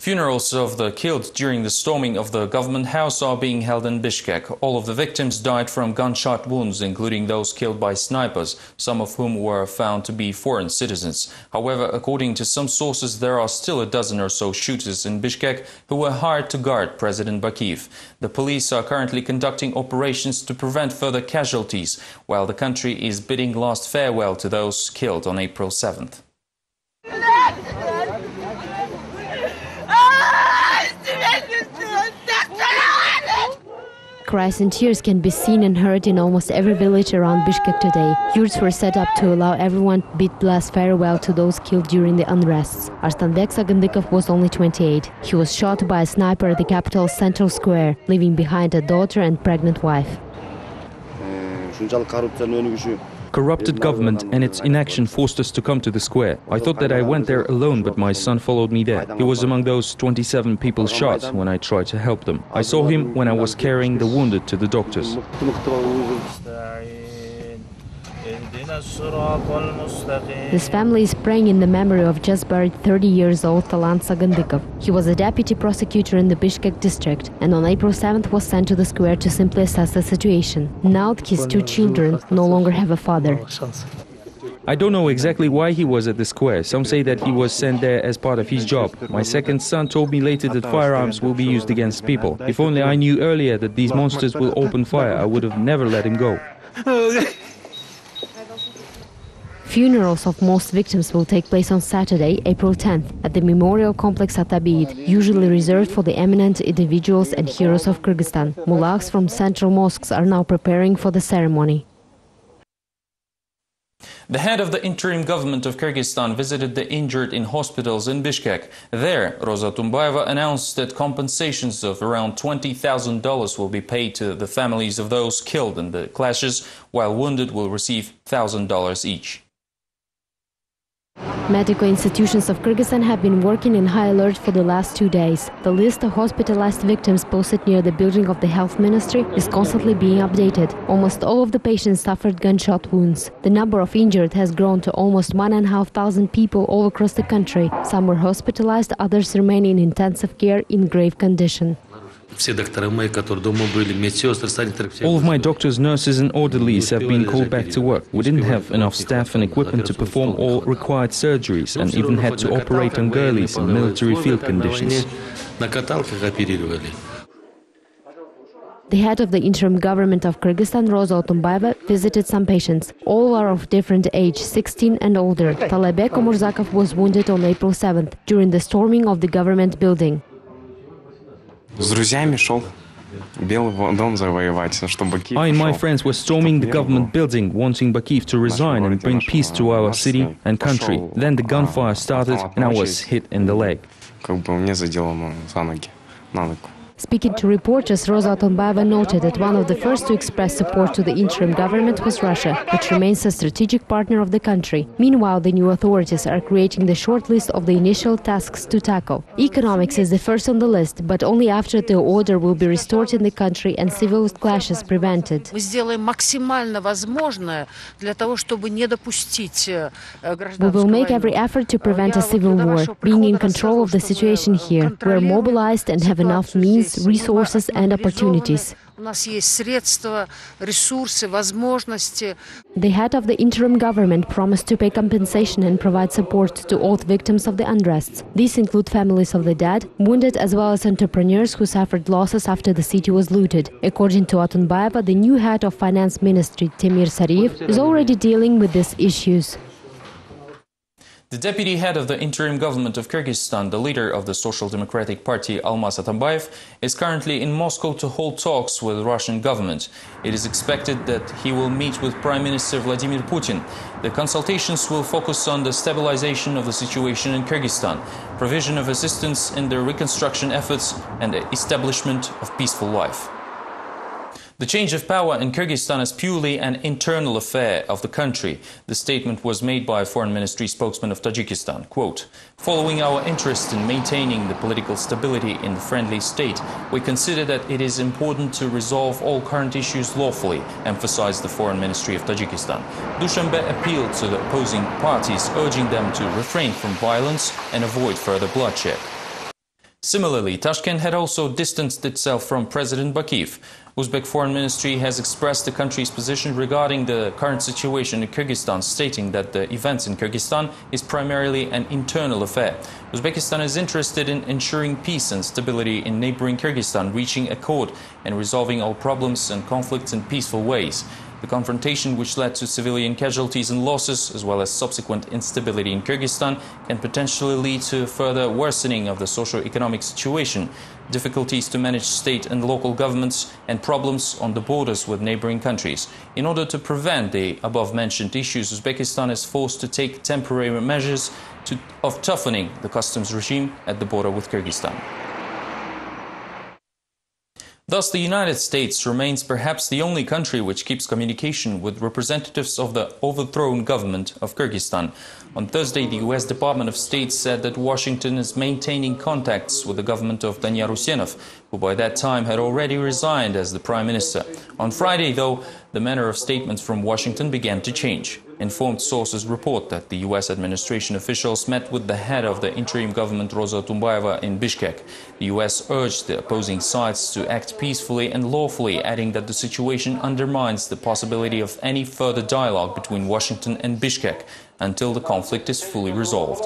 Funerals of the killed during the storming of the government house are being held in Bishkek. All of the victims died from gunshot wounds, including those killed by snipers, some of whom were found to be foreign citizens. However, according to some sources, there are still a dozen or so shooters in Bishkek who were hired to guard President Bakiyev. The police are currently conducting operations to prevent further casualties, while the country is bidding last farewell to those killed on April 7th. Cries and tears can be seen and heard in almost every village around Bishkek today. Yurts were set up to allow everyone to bid last farewell to those killed during the unrests. Arstanbek Sagandikov was only 28. He was shot by a sniper at the capital's central square, leaving behind a daughter and pregnant wife. Corrupted government and its inaction forced us to come to the square. I thought that I went there alone, but my son followed me there. He was among those 27 people shot when I tried to help them. I saw him when I was carrying the wounded to the doctors. This family is praying in the memory of just buried 30-year-old Talant Sagandikov. He was a deputy prosecutor in the Bishkek district and on April 7th was sent to the square to simply assess the situation. Now his two children no longer have a father. I don't know exactly why he was at the square. Some say that he was sent there as part of his job. My second son told me later that firearms will be used against people. If only I knew earlier that these monsters will open fire, I would have never let him go. Funerals of most victims will take place on Saturday, April 10th, at the memorial complex at Abid, usually reserved for the eminent individuals and heroes of Kyrgyzstan. Mullahs from central mosques are now preparing for the ceremony. The head of the interim government of Kyrgyzstan visited the injured in hospitals in Bishkek. There, Roza Tumbayeva announced that compensations of around $20,000 will be paid to the families of those killed in the clashes, while wounded will receive $1,000 each. Medical institutions of Kyrgyzstan have been working in high alert for the last 2 days. The list of hospitalized victims posted near the building of the health ministry is constantly being updated. Almost all of the patients suffered gunshot wounds. The number of injured has grown to almost 1,500 people all across the country. Some were hospitalized, others remain in intensive care in grave condition. All of my doctors, nurses and orderlies have been called back to work. We didn't have enough staff and equipment to perform all required surgeries and even had to operate on girlies in military field conditions. The head of the interim government of Kyrgyzstan, Roza Tumbayeva, visited some patients. All are of different age, 16 and older. Talebek Omurzakov was wounded on April 7th during the storming of the government building. I and my friends were storming the government building, wanting Bakiyev to resign and bring peace to our city and country. Then the gunfire started and I was hit in the leg. Speaking to reporters, Roza Tumbayeva noted that one of the first to express support to the interim government was Russia, which remains a strategic partner of the country. Meanwhile, the new authorities are creating the short list of the initial tasks to tackle. Economics is the first on the list, but only after the order will be restored in the country and civil clashes prevented. We will make every effort to prevent a civil war. Being in control of the situation here, we're mobilized and have enough means, resources and opportunities. The head of the interim government promised to pay compensation and provide support to all victims of the unrests. These include families of the dead, wounded, as well as entrepreneurs who suffered losses after the city was looted. According to Atunbayeva, the new head of finance ministry, Temir Sariev, is already dealing with these issues. The deputy head of the interim government of Kyrgyzstan, the leader of the Social Democratic Party, Almas Atambayev, is currently in Moscow to hold talks with the Russian government. It is expected that he will meet with Prime Minister Vladimir Putin. The consultations will focus on the stabilization of the situation in Kyrgyzstan, provision of assistance in the reconstruction efforts, and the establishment of peaceful life. The change of power in Kyrgyzstan is purely an internal affair of the country. The statement was made by a foreign ministry spokesman of Tajikistan. Quote, "Following our interest in maintaining the political stability in the friendly state, we consider that it is important to resolve all current issues lawfully," emphasized the foreign ministry of Tajikistan. Dushanbe appealed to the opposing parties, urging them to refrain from violence and avoid further bloodshed. Similarly, Tashkent had also distanced itself from President Bakiyev. Uzbek Foreign Ministry has expressed the country's position regarding the current situation in Kyrgyzstan, stating that the events in Kyrgyzstan is primarily an internal affair. Uzbekistan is interested in ensuring peace and stability in neighboring Kyrgyzstan, reaching accord and resolving all problems and conflicts in peaceful ways. The confrontation, which led to civilian casualties and losses, as well as subsequent instability in Kyrgyzstan, can potentially lead to further worsening of the socio-economic situation, difficulties to manage state and local governments, and problems on the borders with neighboring countries. In order to prevent the above-mentioned issues, Uzbekistan is forced to take temporary measures of toughening the customs regime at the border with Kyrgyzstan. Thus, the United States remains perhaps the only country which keeps communication with representatives of the overthrown government of Kyrgyzstan. On Thursday, the U.S. Department of State said that Washington is maintaining contacts with the government of Danyar Huseynov, who by that time had already resigned as the prime minister. On Friday, though, the manner of statements from Washington began to change. Informed sources report that the U.S. administration officials met with the head of the interim government, Rosa Otunbayeva, in Bishkek. The U.S. urged the opposing sides to act peacefully and lawfully, adding that the situation undermines the possibility of any further dialogue between Washington and Bishkek until the conflict is fully resolved.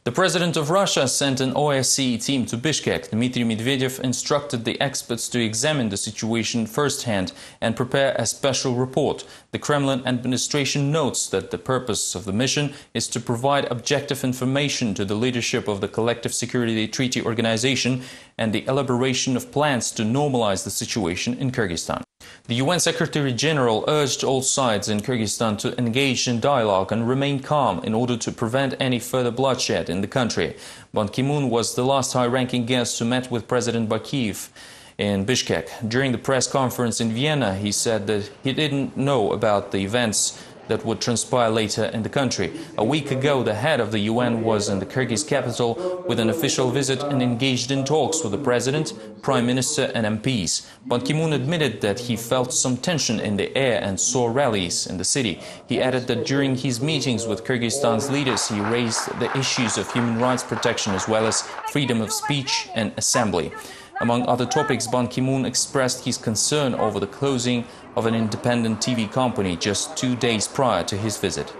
The president of Russia sent an OSCE team to Bishkek. Dmitry Medvedev instructed the experts to examine the situation firsthand and prepare a special report. The Kremlin administration notes that the purpose of the mission is to provide objective information to the leadership of the Collective Security Treaty Organization and the elaboration of plans to normalize the situation in Kyrgyzstan. The UN Secretary-General urged all sides in Kyrgyzstan to engage in dialogue and remain calm in order to prevent any further bloodshed in the country. Ban Ki-moon was the last high-ranking guest who met with President Bakiyev in Bishkek. During the press conference in Vienna, he said that he didn't know about the events that would transpire later in the country. A week ago, the head of the UN was in the Kyrgyz capital with an official visit and engaged in talks with the president, prime minister and MPs. Ban Ki-moon admitted that he felt some tension in the air and saw rallies in the city. He added that during his meetings with Kyrgyzstan's leaders, he raised the issues of human rights protection as well as freedom of speech and assembly. Among other topics, Ban Ki-moon expressed his concern over the closing of an independent TV company just 2 days prior to his visit.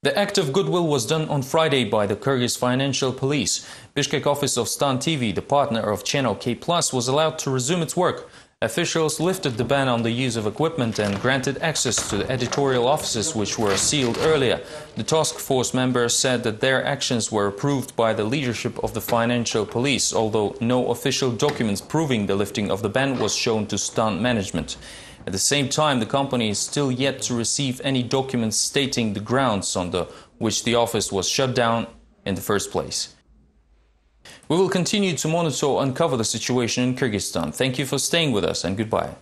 The act of goodwill was done on Friday by the Kyrgyz Financial Police. Bishkek office of Stan TV, the partner of Channel K+, was allowed to resume its work. Officials lifted the ban on the use of equipment and granted access to the editorial offices which were sealed earlier. The task force members said that their actions were approved by the leadership of the financial police, although no official documents proving the lifting of the ban was shown to Stan management. At the same time, the company is still yet to receive any documents stating the grounds on which the office was shut down in the first place. We will continue to monitor and cover the situation in Kyrgyzstan. Thank you for staying with us and goodbye.